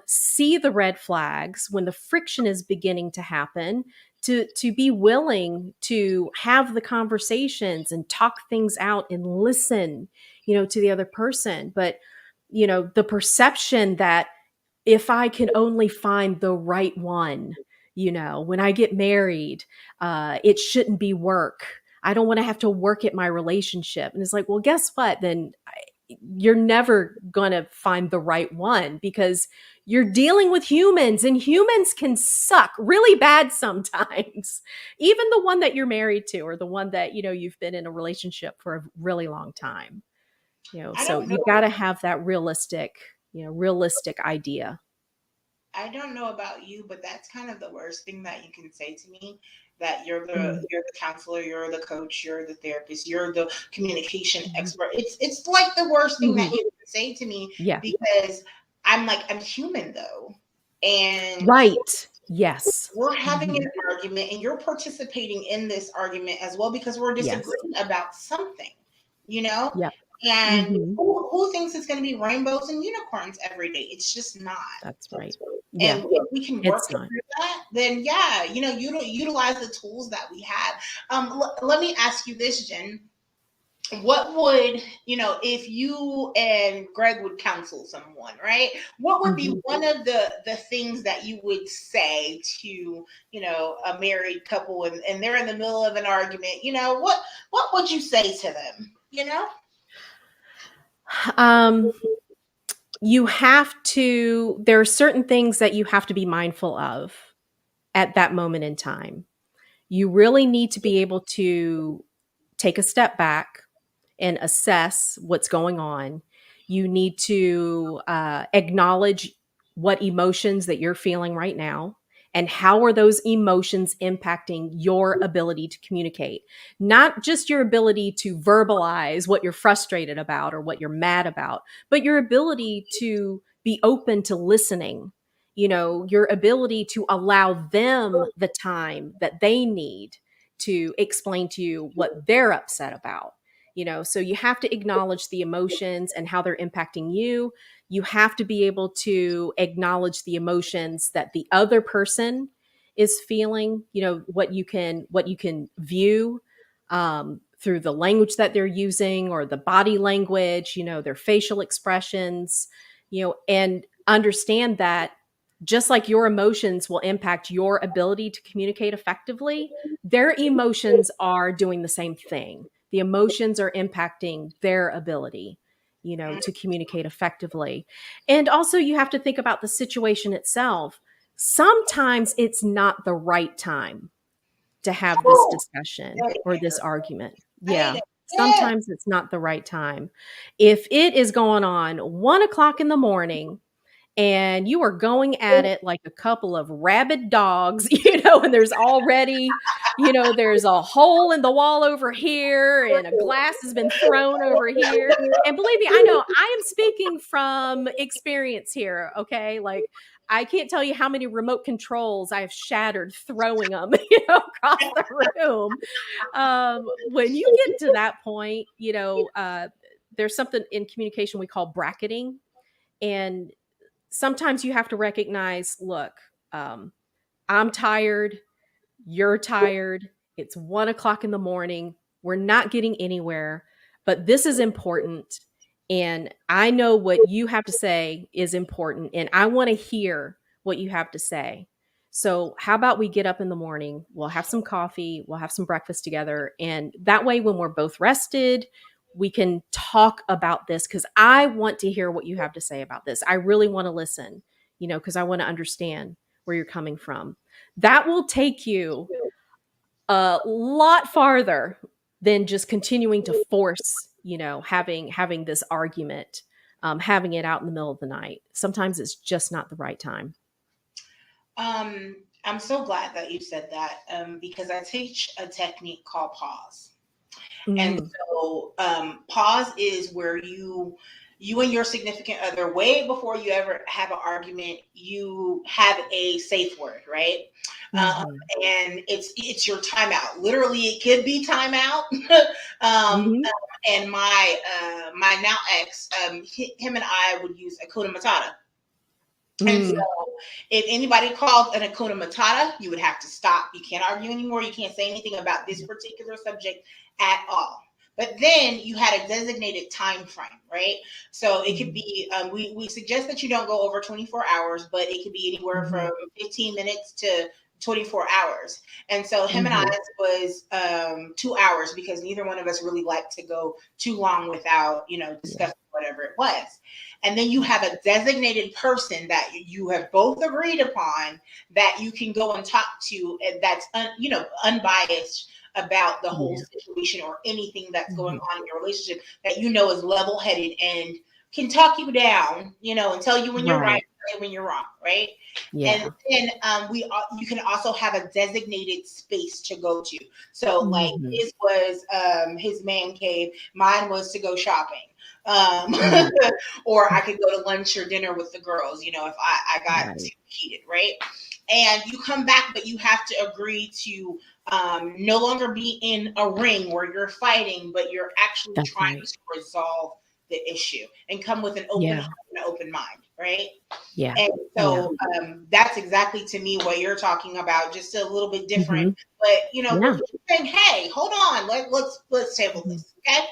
see the red flags when the friction is beginning to happen, to be willing to have the conversations and talk things out and listen, to the other person. But, the perception that if I can only find the right one, when I get married, it shouldn't be work. I don't want to have to work at my relationship. And it's like, well, guess what? Then you're never going to find the right one, because you're dealing with humans, and humans can suck really bad sometimes. Even the one that you're married to, or the one that, you've been in a relationship for a really long time. I So don't know. you got to have that realistic idea. I don't know about you, but that's kind of the worst thing that you can say to me. That you're Mm-hmm. the counselor, you're the coach, you're the therapist, you're the communication expert. It's like the worst thing that you can say to me, Yeah. because I'm human though, and Right. Yes. we're having an argument, and you're participating in this argument as well, because we're disagreeing about something, Yeah. and who thinks it's going to be rainbows and unicorns every day? It's just not. That's right. And Yeah. if we can work It's not. through that, then utilize the tools that we have. Let me ask you this, Jen. What would, if you and Greg would counsel someone, right? What would be one of the things that you would say to, a married couple, and they're in the middle of an argument? What would you say to them? There are certain things that you have to be mindful of at that moment in time. You really need to be able to take a step back and assess what's going on. You need to acknowledge what emotions that you're feeling right now, and how are those emotions impacting your ability to communicate. Not just your ability to verbalize what you're frustrated about or what you're mad about, but your ability to be open to listening, your ability to allow them the time that they need to explain to you what they're upset about. So you have to acknowledge the emotions and how they're impacting you. You have to be able to acknowledge the emotions that the other person is feeling, what you can view through the language that they're using, or the body language, their facial expressions, and understand that just like your emotions will impact your ability to communicate effectively, their emotions are doing the same thing. The emotions are impacting their ability, to communicate effectively. And also, you have to think about the situation itself. Sometimes it's not the right time to have this discussion or this argument. Yeah. Sometimes it's not the right time. If it is going on 1:00 in the morning, and you are going at it like a couple of rabid dogs, and there's already, there's a hole in the wall over here, and a glass has been thrown over here. And believe me, I know I am speaking from experience here. Okay. Like, I can't tell you how many remote controls I have shattered throwing them, across the room. When you get to that point, there's something in communication we call bracketing. And sometimes you have to recognize, look, I'm tired. You're tired. It's 1:00 in the morning. We're not getting anywhere, but this is important. And I know what you have to say is important. And I want to hear what you have to say. So how about we get up in the morning? We'll have some coffee. We'll have some breakfast together. And that way, when we're both rested, we can talk about this, because I want to hear what you have to say about this. I really want to listen, because I want to understand where you're coming from. That will take you a lot farther than just continuing to force, having this argument, having it out in the middle of the night. Sometimes it's just not the right time. I'm so glad that you said that, because I teach a technique called pause. And Mm. so pause is where you and your significant other, way before you ever have an argument, you have a safe word, right? Um, Mhm. and it's your timeout. Literally, it could be timeout. Mhm. And my now ex, him and I would use Akuna Matata. And so Mm. if anybody called an Akuna Matata, you would have to stop. You can't argue anymore. You can't say anything about this particular subject at all. But then you had a designated time frame, right? So it could Mhm. be, we suggest that you don't go over 24 hours, but it could be anywhere from Mhm. 15 minutes to 24 hours. And so him and I Mhm. was 2 hours, because neither one of us really liked to go too long without, Yeah. discussing whatever it was. And then you have a designated person that you have both agreed upon that you can go and talk to, and that's unbiased about the whole Yeah. situation or anything that's going Mhm. on in your relationship, that is level-headed and can talk you down, and tell you when you're right, Right. tell you when you're wrong, right? And Yeah. then you can also have a designated space to go to. So like Mhm. his was his man cave, mine was to go shopping. Um, Mhm. or I could go to lunch or dinner with the girls, if I got too Right. heated, right? And you come back, but you have to agree to no longer be in a ring where you're fighting, but you're actually That's trying right. to resolve the issue and come with an open Yeah. heart and an open mind, right? Yeah. And Yeah. so that's exactly to me what you're talking about, just a little bit different. Mhm. But we're Yeah. saying, hey, hold on, let's table Mhm. this, okay?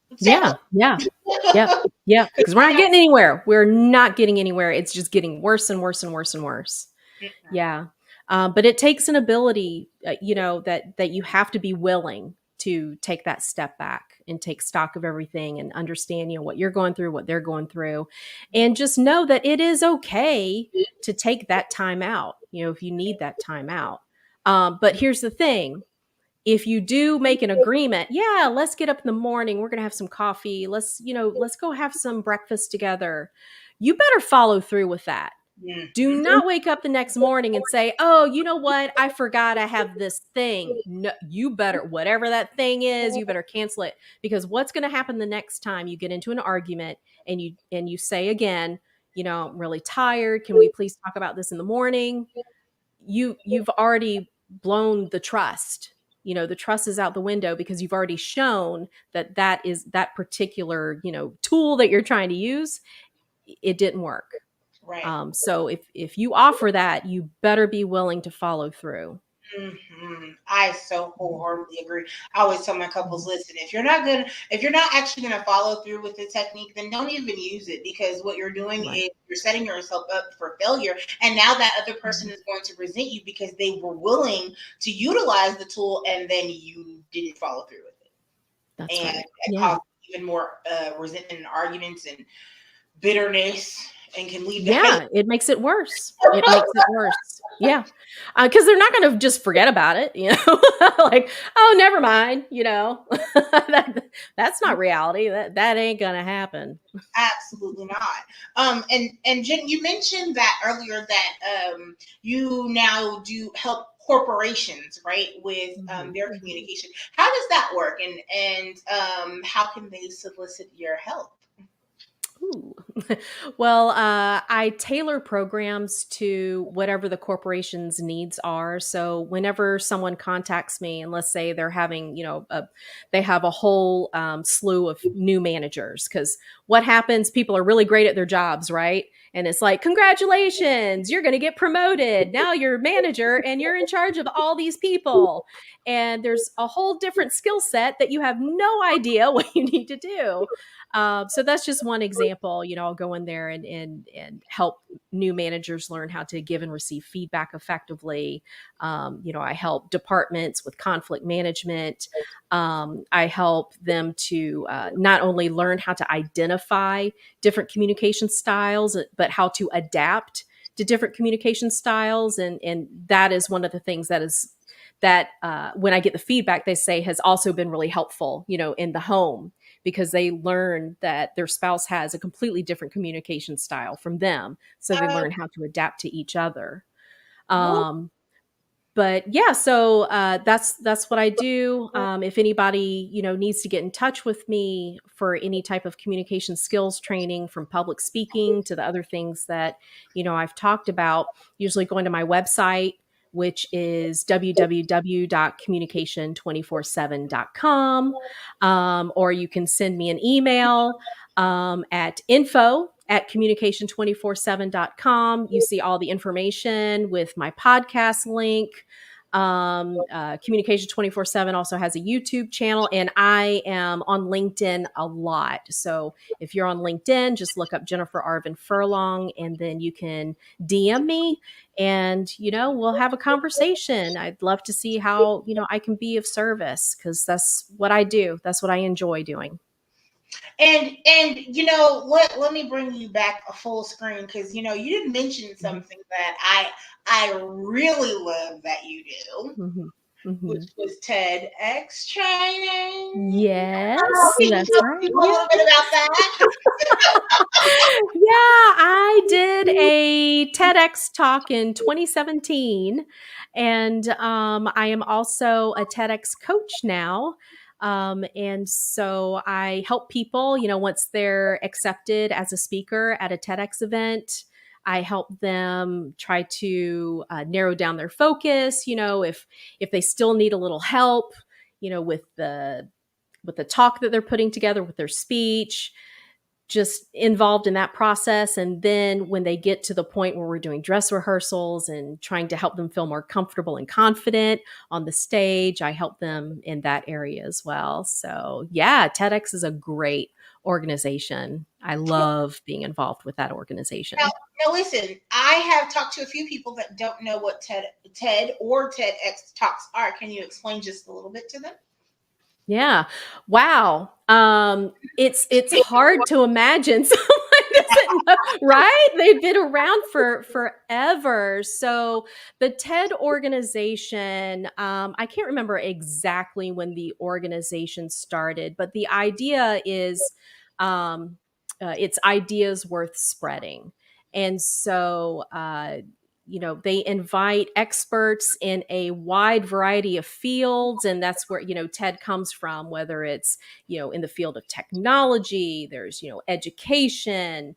Let's table Yeah. Yeah. it. Yep. Yeah. Because Because we're I not getting anywhere. We're not getting anywhere. It's just getting worse and worse and worse and worse. know. Yeah. But it takes an ability, that you have to be willing to take that step back and take stock of everything and understand, what you're going through, what they're going through, and just know that it is okay to take that time out, if you need that time out. But here's the thing. If you do make an agreement, yeah, let's get up in the morning. We're going to have some coffee. Let's go have some breakfast together. You better follow through with that. Do Mhm. not wake up the next morning and say, "Oh, you know what? I forgot I have this thing." No, you better, whatever that thing is, you better cancel it, because what's going to happen the next time you get into an argument and you say again, "I'm really tired. Can we please talk about this in the morning?" You've already blown the trust. The trust is out the window, because you've already shown that particular, tool that you're trying to use, it didn't work. Right. So if you offer that, you better be willing to follow through. I so Mhm. wholeheartedly agree. I always tell my couples, Mhm. listen, if you're not actually going to follow through with the technique, then don't even use it, because what you're doing Right. is you're setting yourself up for failure. And now that other person Mhm. is going to resent you because they were willing to utilize the tool and then you didn't follow through with it. That's And right. it Yeah. causes even more resentment and arguments and bitterness, and can lead to hate. Yeah, it makes it worse. It makes it worse. Yeah. Because they're not gonna just forget about it, like, "Oh, never mind," that's not reality. That ain't gonna happen. Absolutely not. And Jen, you mentioned that earlier, that you now do help corporations, right, with Mhm. their communication. How does that work, and how can they solicit your help? Ooh. Well, I tailor programs to whatever the corporation's needs are. So whenever someone contacts me, and let's say they're having, they have a whole slew of new managers, because what happens? People are really great at their jobs, right? And it's like, congratulations, you're going to get promoted. Now you're manager and you're in charge of all these people. And there's a whole different skill set that you have no idea what you need to do. So that's just one example. I'll go in there and help new managers learn how to give and receive feedback effectively. I help departments with conflict management. I help them to not only learn how to identify different communication styles, but how to adapt to different communication styles. And that is one of the things that when I get the feedback, they say has also been really helpful, in the home, because they learn that their spouse has a completely different communication style from them. So they Uh, learn how to adapt to each other. woo, Um, But yeah, so that's what I do. If anybody needs to get in touch with me for any type of communication skills training, from public speaking to the other things that I've talked about, usually going to my website, which is www.communication247.com, or you can send me an email at info@communication247.com. You see all the information with my podcast link. Communication 24/7 also has a YouTube channel, and I am on LinkedIn a lot. So if you're on LinkedIn, just look up Jennifer Arvin Furlong, and then you can DM me, and we'll have a conversation. I'd love to see how I can be of service, because that's what I do. That's what I enjoy doing. And let me bring you back a full screen, because you didn't mention something that I really love that you do, which was TEDx training. Yes, Can you that's tell right. people a little bit about that? Yeah, I did a TEDx talk in 2017, and I am also a TEDx coach now. And so I help people, once they're accepted as a speaker at a TEDx event, I help them try to narrow down their focus. If they still need a little help, with the talk that they're putting together, with their speech, just involved in that process. And then when they get to the point where we're doing dress rehearsals and trying to help them feel more comfortable and confident on the stage, I help them in that area as well. So yeah, TEDx is a great organization. I love being involved with that organization. Now listen, I have talked to a few people that don't know what TED or TEDx talks are. Can you explain just a little bit to them? Yeah. Wow. It's hard to imagine someone doesn't know, right? They've been around for forever. So the TED organization, I can't remember exactly when the organization started, but the idea is it's ideas worth spreading. And so they invite experts in a wide variety of fields, and that's where TED comes from, whether it's in the field of technology, there's education,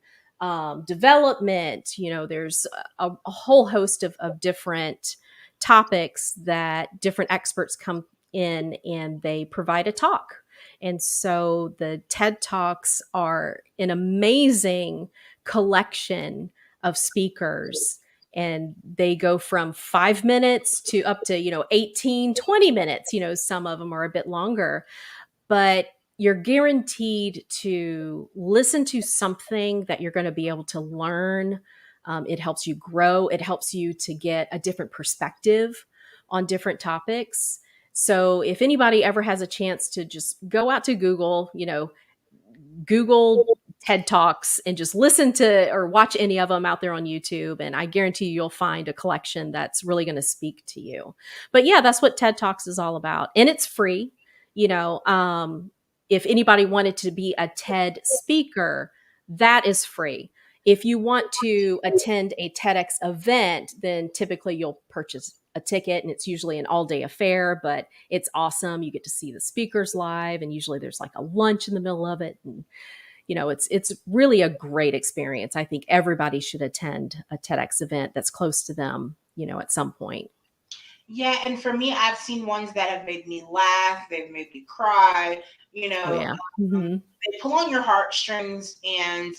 development, there's a whole host of different topics that different experts come in and they provide a talk. And so the TED Talks are an amazing collection of speakers, and they go from 5 minutes to up to 18, 20 minutes. Some of them are a bit longer, but you're guaranteed to listen to something that you're going to be able to learn. It helps you grow. It helps you to get a different perspective on different topics. So if anybody ever has a chance to just go out to Google, Google TED Talks and just listen to or watch any of them out there on YouTube, and I guarantee you'll find a collection that's really going to speak to you. But yeah, that's what TED Talks is all about, and it's free. If anybody wanted to be a TED speaker, that is free. If you want to attend a TEDx event, then typically you'll purchase a ticket, and it's usually an all-day affair, but it's awesome. You get to see the speakers live, and usually there's like a lunch in the middle of it. And it's really a great experience. I think everybody should attend a TEDx event that's close to them, at some point. Yeah, and for me, I've seen ones that have made me laugh, they've made me cry, they pull on your heartstrings, and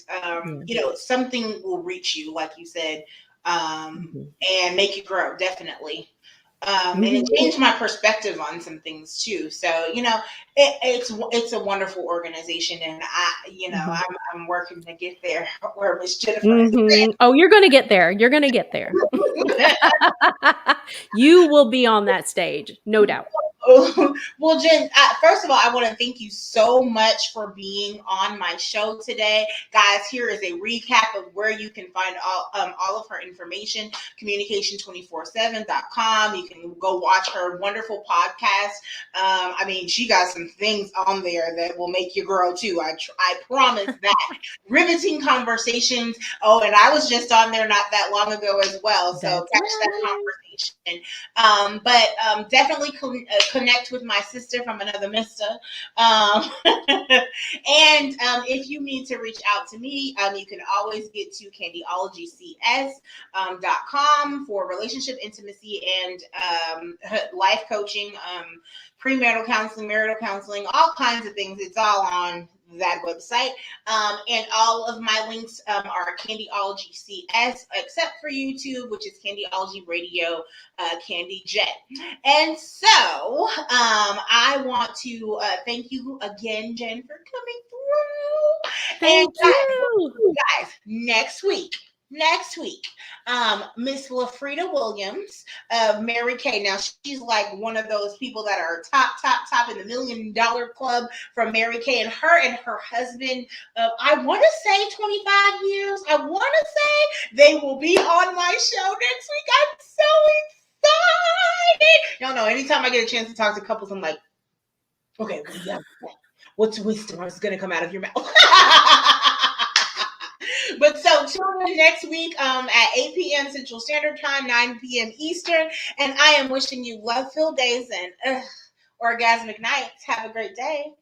something will reach you, like you said, and make you grow, definitely. And it changed my perspective on some things too. So it's a wonderful organization, and I'm working to get there where Miss Jennifer is. Oh, you're going to get there. You're going to get there. You will be on that stage, no doubt. Well, Jen, first of all, I want to thank you so much for being on my show today. Guys, here is a recap of where you can find all of her information, communication247.com. You can go watch her wonderful podcast. I mean, she got some things on there that will make you grow too. I promise that. Riveting conversations. Oh, and I was just on there not that long ago as well. So catch that conversation. But definitely connect with my sister from another mister. And if you need to reach out to me, you can always get to candyologycs.com for relationship intimacy and life coaching, premarital counseling, marital counseling, all kinds of things. It's all on that website. And all of my links are Candyology CS, except for YouTube, which is Candyology Radio, Candy Jet. And so I want to thank you again, Jen, for coming through. Thank you. Guys, next week, Miss LaFrida Williams of Mary Kay. Now, she's like one of those people that are top in the $1 million club from Mary Kay, and her husband, I want to say 25 years. I want to say they will be on my show next week. I'm so excited. Y'all know, anytime I get a chance to talk to couples, I'm like, okay, what's wisdom is going to come out of your mouth? But so tune in next week at 8 p.m. Central Standard Time, 9 p.m. Eastern. And I am wishing you love-filled days and orgasmic nights. Have a great day.